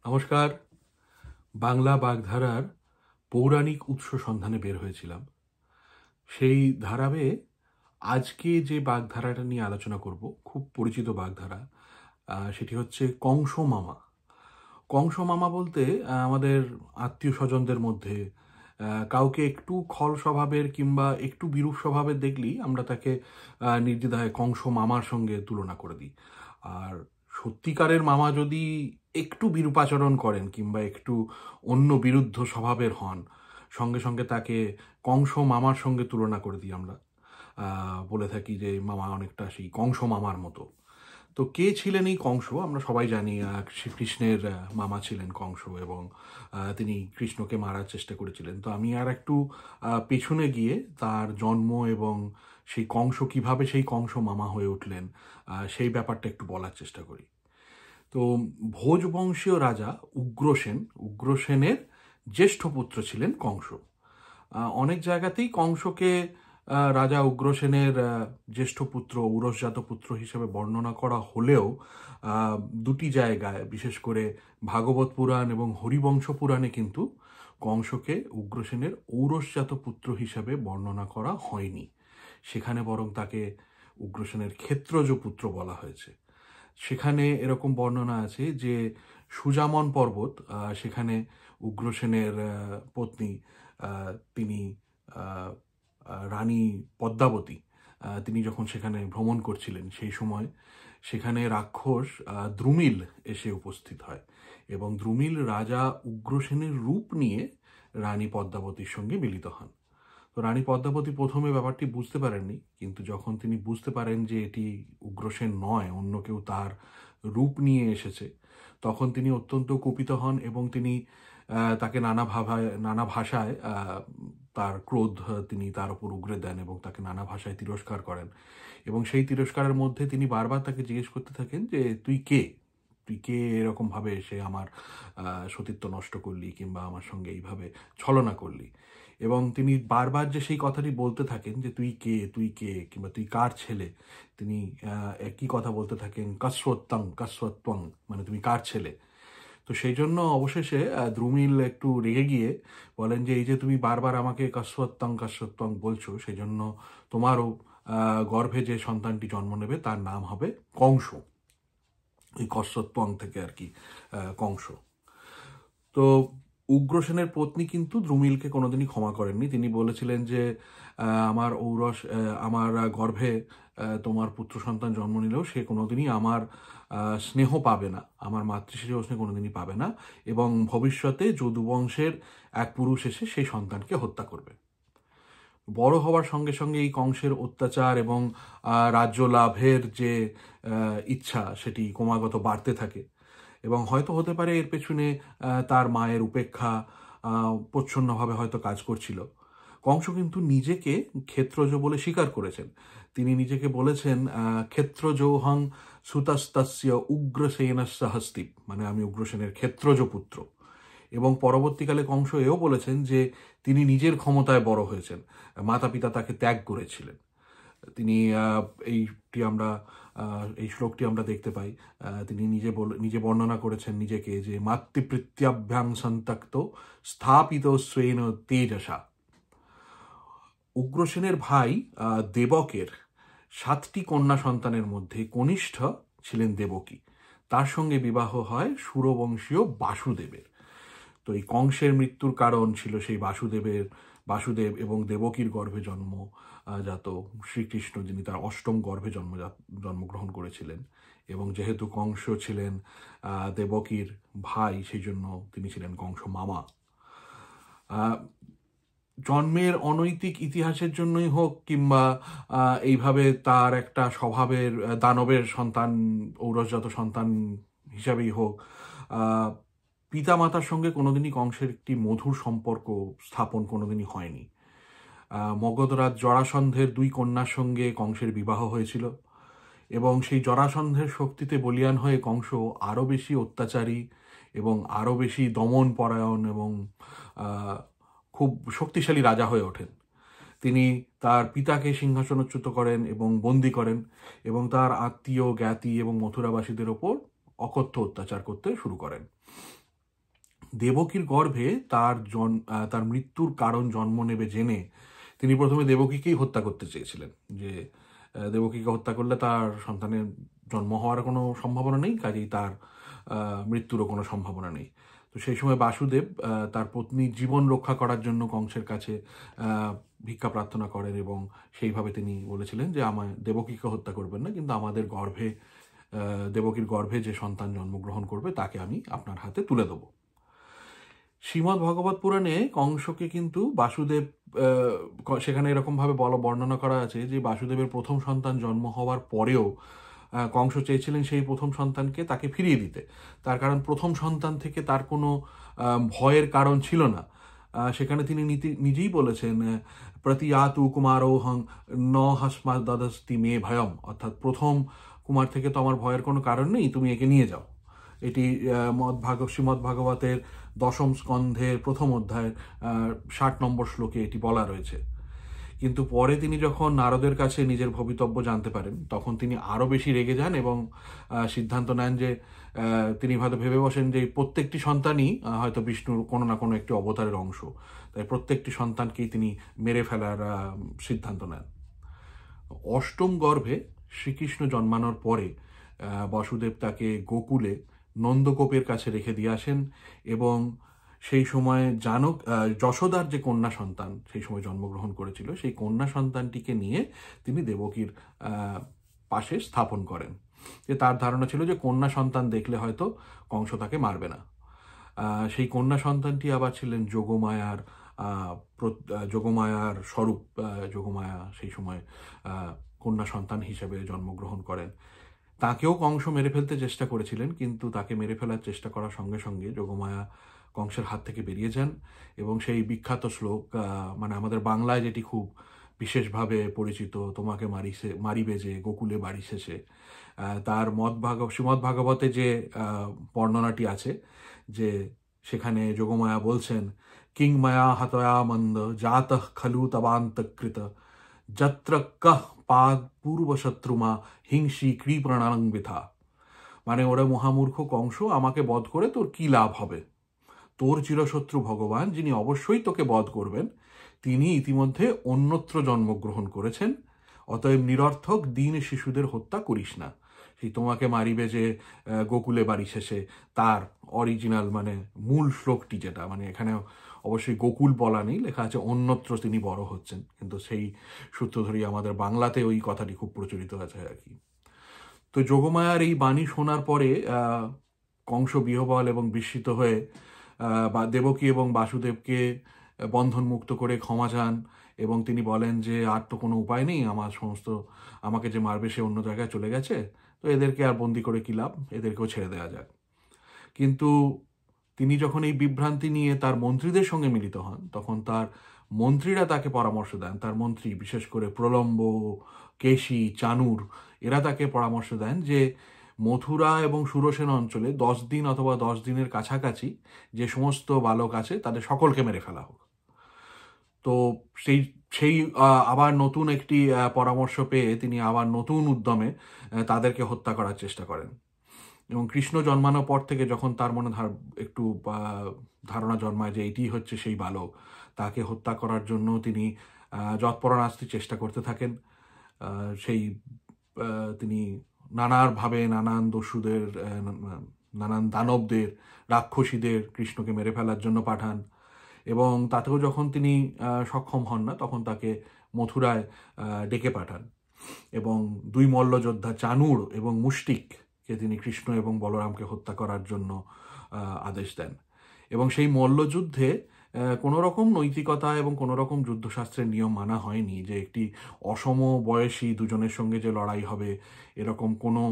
নমস্কার। বাংলা বাগধারার পৌরাণিক উৎস সন্ধানে বের হয়েছিলাম। সেই ধারাবে আজকে যে বাগধারাটা নিয়ে আলোচনা করব, খুব পরিচিত বাগধারা। সেটি হচ্ছে কংস মামা। কংস মামা বলতে আমাদের আত্মীয় স্বজনদের মধ্যে কাউকে একটু খল স্বভাবের কিংবা একটু বিরূপ স্বভাবের দেখলেই আমরা তাকে নির্দ্বিধায় কংস মামার সঙ্গে তুলনা করে দিই। আর সত্যিকারের মামা যদি একটু বিরূপাচরণ করেন কিংবা একটু অন্য বিরুদ্ধ স্বভাবের হন, সঙ্গে সঙ্গে তাকে কংস মামার সঙ্গে তুলনা করে দিই আমরা। বলে থাকি যে মামা অনেকটা সেই কংস মামার মতো। তো কে ছিলেন এই কংস? আমরা সবাই জানি শ্রীকৃষ্ণের মামা ছিলেন কংস, এবং তিনি কৃষ্ণকে মারার চেষ্টা করেছিলেন। তো আমি আর একটু পেছনে গিয়ে তার জন্ম এবং সেই কংস কিভাবে সেই কংস মামা হয়ে উঠলেন সেই ব্যাপারটা একটু বলার চেষ্টা করি। তো ভোজবংশীয় রাজা উগ্রসেনের জ্যেষ্ঠ পুত্র ছিলেন কংস। অনেক জায়গাতেই কংসকে রাজা উগ্রসেনের জ্যেষ্ঠ পুত্র, ঔরসজাত পুত্র হিসেবে বর্ণনা করা হলেও দুটি জায়গায়, বিশেষ করে ভাগবত পুরাণ এবং হরিবংশ পুরাণে কিন্তু কংসকে উগ্রসেনের ঔরসজাত পুত্র হিসেবে বর্ণনা করা হয়নি। সেখানে বরং তাকে উগ্রসেনের ক্ষেত্রজ পুত্র বলা হয়েছে। সেখানে এরকম বর্ণনা আছে যে সুজামন পর্বত, সেখানে উগ্রসেনের পত্নী, তিনি রানী পদ্মাবতী, তিনি যখন সেখানে ভ্রমণ করছিলেন সেই সময় সেখানে রাক্ষস দ্রুমিল এসে উপস্থিত হয়, এবং দ্রুমিল রাজা উগ্রসেনের রূপ নিয়ে রানী পদ্মাবতীর সঙ্গে মিলিত হন। তো রানী পদ্মাবতী প্রথমে ব্যাপারটি বুঝতে পারেননি, কিন্তু যখন তিনি বুঝতে পারেন যে এটি উগ্রসেন নয়, অন্য কেউ তার রূপ নিয়ে এসেছে, তখন তিনি অত্যন্ত কুপিত হন এবং তিনি তাকে নানা ভাষায় তার ক্রোধ তিনি তার উপর উগরে দেন এবং তাকে নানা ভাষায় তিরস্কার করেন। এবং সেই তিরস্কারের মধ্যে তিনি বারবার তাকে জিজ্ঞেস করতে থাকেন যে তুই কে, এরকমভাবে এসে আমার সতীত্ব নষ্ট করলি কিংবা আমার সঙ্গে এইভাবে ছলনা করলি। এবং তিনি বারবার যে সেই কথাটি বলতে থাকেন যে তুই কে কিংবা তুই কার ছেলে, তিনি একই কথা বলতে থাকেন, কাস্বত্বং, মানে তুমি কার ছেলে। তো সেই জন্য অবশেষে দ্রুমিল একটু রেগে গিয়ে বলেন যে এই যে তুমি বারবার আমাকে কাস্বত্বং বলছো, সেই জন্য তোমারও গর্ভে যে সন্তানটি জন্ম নেবে তার নাম হবে কংস। এই কস্বত্বং থেকে আর কি কংস। তো উগ্রসেনের পত্নী কিন্তু দ্রুমিলকে কোনোদিনই ক্ষমা করেননি। তিনি বলেছিলেন যে আমার গর্ভে তোমার পুত্র সন্তান জন্ম নিলেও সে কোনোদিনই আমার স্নেহ পাবে না, আমার মাতৃস্নেহ কোনোদিনই পাবে না, এবং ভবিষ্যতে যদুবংশের এক পুরুষ এসে সেই সন্তানকে হত্যা করবে। বড় হওয়ার সঙ্গে সঙ্গে এই কংসের অত্যাচার এবং রাজ্য লাভের যে ইচ্ছা সেটি ক্রমাগত বাড়তে থাকে, এবং হয়তো হতে পারে এর পেছনে তার মায়ের উপেক্ষা প্রচ্ছন্নভাবে হয়তো কাজ করছিল। কংস কিন্তু নিজেকে ক্ষেত্রজ বলে স্বীকার করেছেন। তিনি নিজেকে বলেছেন ক্ষেত্রজৌহং সুতস্তস্য উগ্রসেনস্য হস্তিপ, মানে আমি উগ্রসেনের ক্ষেত্রজ পুত্র। এবং পরবর্তীকালে কংস এও বলেছেন যে তিনি নিজের ক্ষমতায় বড় হয়েছেন, মাতা পিতা তাকে ত্যাগ করেছিলেন। তিনি এই শ্লোকটি আমরা দেখতে পাই। তিনি নিজে বর্ণনা করেছেন নিজেকে যে মাতৃপ্রীত্যাভ্যাং সন্তক্ত স্থাপিত স্বেন তেজসা। উগ্রসেনের ভাই দেবকের 7টি কন্যা সন্তানের মধ্যে কনিষ্ঠ ছিলেন দেবকী। তার সঙ্গে বিবাহ হয় সুরবংশীয় বাসুদেবের। তো এই কংসের মৃত্যুর কারণ ছিল সেই বাসুদেব এবং দেবকীর গর্ভে জন্মজাত শ্রীকৃষ্ণ, যিনি তার 8ম গর্ভে জন্মগ্রহণ করেছিলেন। এবং যেহেতু কংস ছিলেন দেবকীর ভাই, সেই জন্য তিনি ছিলেন কংস মামা। জন্মের অনৈতিক ইতিহাসের জন্যই হোক কিংবা এইভাবে তার একটা স্বভাবের দানবের সন্তান, ঔরসজাত সন্তান হিসাবেই হোক, পিতামাতার সঙ্গে কোনোদিনই কংসের একটি মধুর সম্পর্ক স্থাপন কোনোদিনই হয়নি। মগধরাজ জরাসন্ধের 2 কন্যার সঙ্গে কংসের বিবাহ হয়েছিল, এবং সেই জরাসন্ধের শক্তিতে বলীয়ান হয়ে কংস আরও বেশি অত্যাচারী এবং আরও বেশি দমন পরায়ণ এবং খুব শক্তিশালী রাজা হয়ে ওঠেন। তিনি তার পিতাকে সিংহাসনচ্যুত করেন এবং বন্দী করেন, এবং তার আত্মীয় জ্ঞাতি এবং মথুরাবাসীদের ওপর অকথ্য অত্যাচার করতে শুরু করেন। দেবকীর গর্ভে তার মৃত্যুর কারণ জন্ম নেবে জেনে তিনি প্রথমে দেবকীকেই হত্যা করতে চেয়েছিলেন, যে দেবকীকে হত্যা করলে তার সন্তানের জন্ম হওয়ার কোনো সম্ভাবনা নেই, কাজেই তার মৃত্যুরও কোনো সম্ভাবনা নেই। তো সেই সময় বাসুদেব তার পত্নীর জীবন রক্ষা করার জন্য কংসের কাছে ভিক্ষা প্রার্থনা করেন, এবং সেইভাবে তিনি বলেছিলেন যে আমায় দেবকীকে হত্যা করবেন না, কিন্তু আমাদের গর্ভে দেবকীর গর্ভে যে সন্তান জন্মগ্রহণ করবে তাকে আমি আপনার হাতে তুলে দেবো। শ্রীমদ্ ভগবত পুরাণে কংসকে কিন্তু বাসুদেব, সেখানে এরকমভাবে বর্ণনা করা আছে যে বাসুদেবের প্রথম সন্তান জন্ম হওয়ার পরেও কংস চেয়েছিলেন সেই প্রথম সন্তানকে তাকে ফিরিয়ে দিতে। তার কারণ প্রথম সন্তান থেকে তার কোনো ভয়ের কারণ ছিল না। সেখানে তিনি নিজেই বলেছেন, প্রতিয়াতু কুমারোহং ন হস্মা দদস্তি মে ভয়ম, অর্থাৎ প্রথম কুমার থেকে তো আমার ভয়ের কোনো কারণ নেই, তুমি একে নিয়ে যাও। এটি শ্রীমদ্ ভাগবতের 10ম স্কন্ধের 1ম অধ্যায়ের 60 নম্বর শ্লোকে এটি বলা রয়েছে। কিন্তু পরে তিনি যখন নারদের কাছে নিজের ভবিতব্য জানতে পারেন, তখন তিনি আরও বেশি রেগে যান এবং সিদ্ধান্ত নেন যে তিনি হয়তো ভেবে বসেন যে প্রত্যেকটি সন্তানই হয়তো বিষ্ণুর কোনো না কোনো একটি অবতারের অংশ, তাই প্রত্যেকটি সন্তানকেই তিনি মেরে ফেলার সিদ্ধান্ত নেন। অষ্টম গর্ভে শ্রীকৃষ্ণ জন্মানোর পরে বাসুদেব তাকে গোকুলে নন্দগোপের কাছে রেখে দিয়ে আসেন, এবং সেই সময় যশোদার যে কন্যা সন্তান সেই সময় জন্মগ্রহণ করেছিল, সেই কন্যা সন্তানটিকে নিয়ে তিনি দেবকীর পাশে স্থাপন করেন। যে তার ধারণা ছিল যে কন্যা সন্তান দেখলে হয়তো কংস তাকে মারবে না। সেই কন্যা সন্তানটি আবার ছিলেন যোগমায়ার স্বরূপ। যোগমায়া সেই সময় কন্যা সন্তান হিসেবে জন্মগ্রহণ করেন। তাকেও কংস মেরে ফেলতে চেষ্টা করেছিলেন, কিন্তু তাকে মেরে ফেলার চেষ্টা করার সঙ্গে সঙ্গে যোগমায়া কংসের হাত থেকে বেরিয়ে যান, এবং সেই বিখ্যাত শ্লোক, মানে আমাদের বাংলায় যেটি খুব বিশেষভাবে পরিচিত, তোমাকে মারিবে যে গোকুলে বাড়ি শেষে, তার শ্রীমদ্ ভাগবতে যে বর্ণনাটি আছে, যে সেখানে যোগমায়া বলছেন, কিং মায়া হতয়া মন্দ জাতঃ খলু তবান্তকৃত যত্র কহ পাদ পূর্বশত্রুমা হিংসি কৃপণাং বৃথা। মানে ওরা মহামূর্খ কংস, আমাকে বধ করে তোর কি লাভ হবে? তোর চিরশত্রু ভগবান, যিনি অবশ্যই তোকে বধ করবেন, তিনি ইতিমধ্যে অন্যত্র জন্মগ্রহণ করেছেন, অতএব নিরর্থক দিন শিশুদের হত্যা করিস না। সেই তোমাকে মারিবে যে গোকুলে বাড়ি শেষে, তার অরিজিনাল মানে মূল শ্লোকটি যেটা, মানে এখানে অবশ্যই গোকুল বলা নেই, লেখা আছে অন্যত্র তিনি বড় হচ্ছেন, কিন্তু সেই সূত্র ধরেই আমাদের বাংলাতে ওই কথাটি খুব প্রচলিত আছে আর কি। তো যোগমায়ার এই বাণী শোনার পরে কংস বিহ্বল এবং বিস্মিত হয়ে দেবকী এবং বাসুদেবকে বন্ধনমুক্ত করে ক্ষমা চান, এবং তিনি বলেন যে আর তো কোনো উপায় নেই, আমাকে যে মারবে সে অন্য জায়গায় চলে গেছে, তো এদেরকে আর বন্দি করে কি লাভ, এদেরকেও ছেড়ে দেওয়া যাক। কিন্তু তিনি যখন এই বিভ্রান্তি নিয়ে তার মন্ত্রীদের সঙ্গে মিলিত হন, তখন তার মন্ত্রীরা তাকে পরামর্শ দেন, তার মন্ত্রী বিশেষ করে প্রলম্ব, কেশী, চানুর, এরা তাকে পরামর্শ দেন যে মথুরা এবং সুরসেন অঞ্চলে 10 দিন অথবা 10 দিনের কাছাকাছি যে সমস্ত বালক আছে তাদের সকলকে মেরে ফেলা হোক। তো সেই আবার নতুন একটি পরামর্শ পেয়ে তিনি আবার নতুন উদ্যমে তাদেরকে হত্যা করার চেষ্টা করেন, এবং কৃষ্ণ জন্মানোর পর থেকে যখন তার মনে একটু ধারণা জন্মায় যে এটি হচ্ছে সেই বালক, তাকে হত্যা করার জন্য তিনি যৎপরনাস্তি চেষ্টা করতে থাকেন। তিনি নানাভাবে নানান দস্যুদের, নানান দানবদের, রাক্ষসীদের কৃষ্ণকে মেরে ফেলার জন্য পাঠান, এবং তাতেও যখন তিনি সক্ষম হন না, তখন তাকে মথুরায় ডেকে পাঠান, এবং 2 মল্লযোদ্ধা চানুর এবং মুষ্টিককে তিনি কৃষ্ণ এবং বলরামকে হত্যা করার জন্য আদেশ দেন। এবং সেই মল্লযুদ্ধে কোনো রকম নৈতিকতা এবং কোনো রকম যুদ্ধশাস্ত্রের নিয়ম মানা হয়নি, যে একটি অসম বয়সী দুজনের সঙ্গে যে লড়াই হবে এরকম কোনো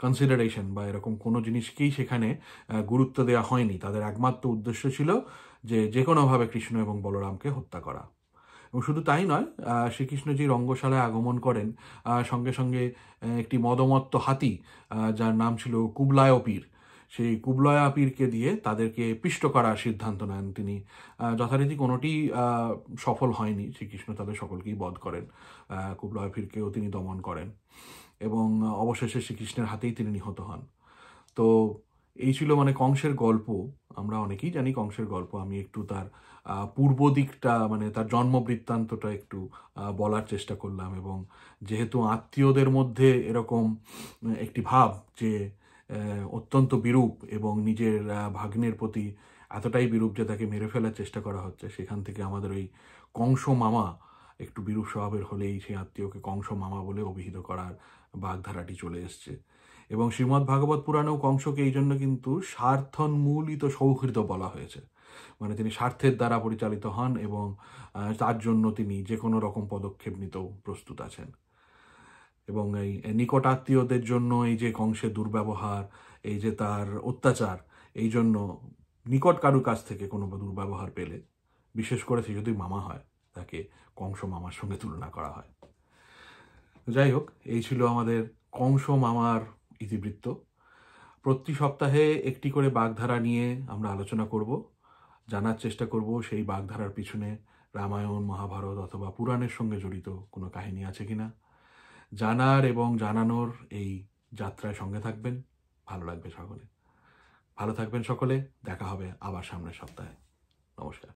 কনসিডারেশন বা এরকম কোনো জিনিসকেই সেখানে গুরুত্ব দেওয়া হয়নি। তাদের একমাত্র উদ্দেশ্য ছিল যে কোনোভাবে কৃষ্ণ এবং বলরামকে হত্যা করা। এবং শুধু তাই নয়, শ্রীকৃষ্ণ যে রঙ্গশালায় আগমন করেন, সঙ্গে সঙ্গে একটি মদমত্ত হাতি যার নাম ছিল কুবলায় পীর, সেই কুবলয়া পীরকে দিয়ে তাদেরকে পিষ্ট করার সিদ্ধান্ত নেন তিনি। যথারীতি কোনোটি সফল হয়নি, শ্রীকৃষ্ণ তাদের সকলকেই বধ করেন, কুবলয়া পীরকেও তিনি দমন করেন, এবং অবশেষে শ্রীকৃষ্ণের হাতেই তিনি নিহত হন। তো এই ছিল মানে কংসের গল্প। আমরা অনেকেই জানি কংসের গল্প। আমি একটু তার পূর্ব দিকটা, মানে তার জন্ম বৃত্তান্তটা একটু বলার চেষ্টা করলাম। এবং যেহেতু আত্মীয়দের মধ্যে এরকম একটি ভাব যে অত্যন্ত বিরূপ এবং নিজের ভাগ্নের প্রতি এতটাই বিরূপ যে তাকে মেরে ফেলার চেষ্টা করা হচ্ছে, সেখান থেকে আমাদের ওই কংস মামা একটু বিরূপ স্বভাবের হলেই সেই আত্মীয়কে কংস মামা বলে অভিহিত করার বাগধারাটি চলে এসছে। এবং শ্রীমদ্ ভাগবত পুরাণেও কংসকে এই জন্য কিন্তু স্বার্থন্মূলিত সৌহৃদ বলা হয়েছে। মানে তিনি স্বার্থের দ্বারা পরিচালিত হন এবং তার জন্য তিনি যে কোনো রকম পদক্ষেপ নিতেও প্রস্তুত আছেন। এবং এই নিকট আত্মীয়দের জন্য এই যে কংসের দুর্ব্যবহার, এই যে তার অত্যাচার, এই জন্য নিকট কারুর কাছ থেকে কোনো দুর্ব্যবহার পেলে, বিশেষ করে সে যদি মামা হয়, তাকে কংস মামার সঙ্গে তুলনা করা হয়। যাই হোক, এই ছিল আমাদের কংস মামার ইতিবৃত্ত। প্রতি সপ্তাহে একটি করে বাগধারা নিয়ে আমরা আলোচনা করব, জানার চেষ্টা করব সেই বাগধারার পিছনে রামায়ণ, মহাভারত অথবা পুরাণের সঙ্গে জড়িত কোনো কাহিনী আছে কিনা। জানার এবং জানানোর এই যাত্রায় সঙ্গে থাকবেন, ভালো লাগবে সকলে। ভালো থাকবেন সকলে, দেখা হবে আবার সামনের সপ্তাহে। নমস্কার।